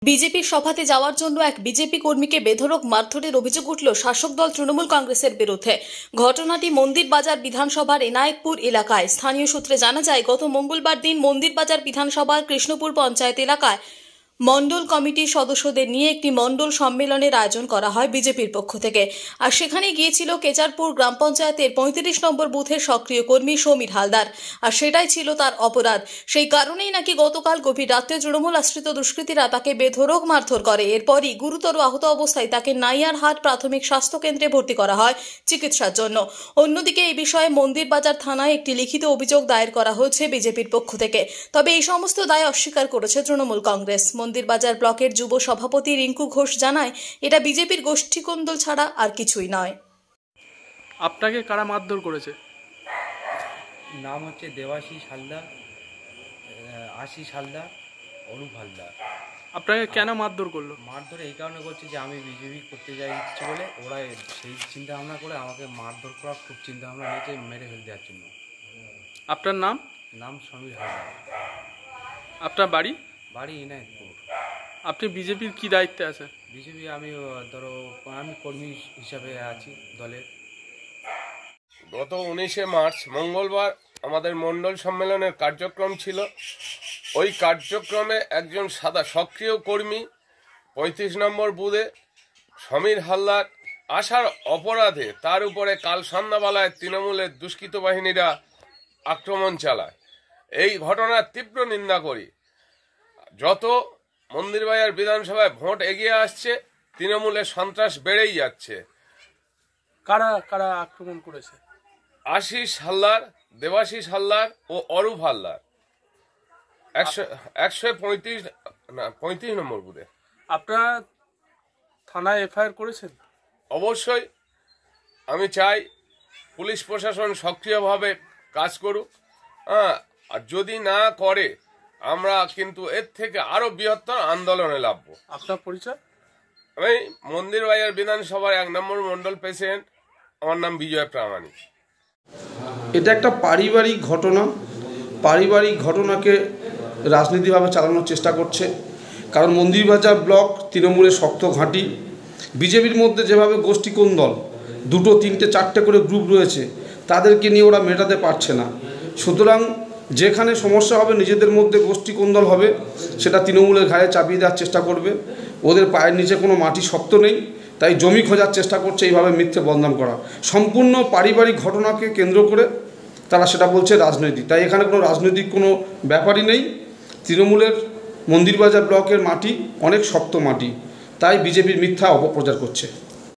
বিজেপির সভাতে যাওয়ার জন্য এক বিজেপি কর্মীকে বেধড়ক মারধরের অভিযোগ উঠল শাসক দল তৃণমূল কংগ্রেসের বিরুদ্ধে। ঘটনাটি মন্দির বাজার বিধানসভার এনায়েতপুর এলাকায়। স্থানীয় সূত্রে জানা যায়, গত মঙ্গলবার দিন মন্দির বাজার বিধানসভার কৃষ্ণপুর পঞ্চায়েত এলাকায় মণ্ডল কমিটির সদস্যদের নিয়ে একটি মণ্ডল সম্মেলনের আয়োজন করা হয় বিজেপির পক্ষ থেকে। আর সেখানে গিয়েছিল কেচারপুর গ্রাম পঞ্চায়েতের ৩৫ নম্বর বুথের সক্রিয় কর্মী সমীর হালদার। আর সেটাই ছিল তার অপরাধ। সেই কারণেই নাকি গতকাল গভীর রাতে তৃণমূল আশ্রিত দুষ্কৃতীরা তাকে বেধড়ক মারধর করে। এরপরই গুরুতর আহত অবস্থায় তাকে নাইয়ারহাট প্রাথমিক স্বাস্থ্য কেন্দ্রে ভর্তি করা হয় চিকিৎসার জন্য। অন্যদিকে এই বিষয়ে মন্দির বাজার থানায় একটি লিখিত অভিযোগ দায়ের করা হয়েছে বিজেপির পক্ষ থেকে। তবে এই সমস্ত দায় অস্বীকার করেছে তৃণমূল কংগ্রেস। মন্দির বাজার ব্লকের যুব সভাপতি রিঙ্কু ঘোষ জানায়, এটা বিজেপির গোষ্ঠীকন্দল ছাড়া আর কিছুই নয়। আপনাকে কারা মারধর করেছে? নাম হচ্ছে দেবাশিস হালদার, আশিস হালদার, অরূপ হালদার। আপনাকে কেন মারধর করলো? মারধর এই কারণে করছে যে আমি বিজেপি করতে যাই ইচ্ছে বলে, ওরা সেই চিন্তা ভাবনা করে আমাকে মারধর করার খুব চিন্তা ভাবনা নিয়েছে, মেরে ফেলে দেওয়ার জন্য। আপনার নাম? নাম সমীর হালদার। আপনার বাড়ি? বাড়ি এনায়েতপুর। আপনি বিজেপির কি দায়িত্বে আছেন? বিজেপি আমি আমি কর্মী হিসাবে আছি দলের। গত 19শে মার্চ মঙ্গলবার আমাদের মণ্ডল সম্মেলনের কার্যক্রম ছিল। ওই কার্যক্রমে একজন সক্রিয় কর্মী 35 নম্বর বুথে সমীর হালদার আসার অপরাধে তার উপরে কাল সন্ধ্যাবেলায় তৃণমূলের দুষ্কৃত বাহিনীরা আক্রমণ চালায়। এই ঘটনার তীব্র নিন্দা করি। যত মন্দিরবাজার বিধানসভায় ভোট এগিয়ে আসছে, তৃণমূলের সন্ত্রাস বেড়েই যাচ্ছে। কারা কারা আক্রমণ করেছে? আশিস হালদার, দেবাশিস হালদার ও অরূপ হালদার 135 নম্বর বুথে। আপনারা থানায় এফআইআর করেছেন? অবশ্যই আমি চাই পুলিশ প্রশাসন সক্রিয়ভাবে কাজ করুক। আর যদি না করে আমরা কিন্তু এর থেকে আরো বৃহত্তর আন্দোলনে নামবো। আপনার পরিচয়? আমি মন্দিরবাজার বিধানসভার 1 নম্বর মন্ডল প্রেসিডেন্ট। আমার নাম বিজয় প্রামাণিক। এটা একটা পারিবারিক ঘটনা। পারিবারিক ঘটনাকে রাজনীতিভাবে চালানোর চেষ্টা করছে। কারণ মন্দিরবাজার ব্লক তৃণমূলের শক্ত ঘাঁটি। বিজেপির মধ্যে যেভাবে গোষ্ঠীকন্দল 2, 3, 4টে করে গ্রুপ রয়েছে, তাদেরকে নিয়ে ওরা মেটাতে পারছে না। সুতরাং যেখানে সমস্যা হবে, নিজেদের মধ্যে গোষ্ঠীকন্দল হবে, সেটা তৃণমূলের ঘাড়ে চাপিয়ে দেওয়ার চেষ্টা করবে। ওদের পায়ের নিচে কোনো মাটি শক্ত নেই, তাই জমি খোঁজার চেষ্টা করছে, এইভাবে মিথ্যে বদনাম করা। সম্পূর্ণ পারিবারিক ঘটনাকে কেন্দ্র করে তারা সেটা বলছে রাজনৈতিক। তাই এখানে কোনো রাজনৈতিক কোনো ব্যাপারই নেই। তৃণমূলের মন্দিরবাজার ব্লকের মাটি অনেক শক্ত মাটি, তাই বিজেপির মিথ্যা অপপ্রচার করছে।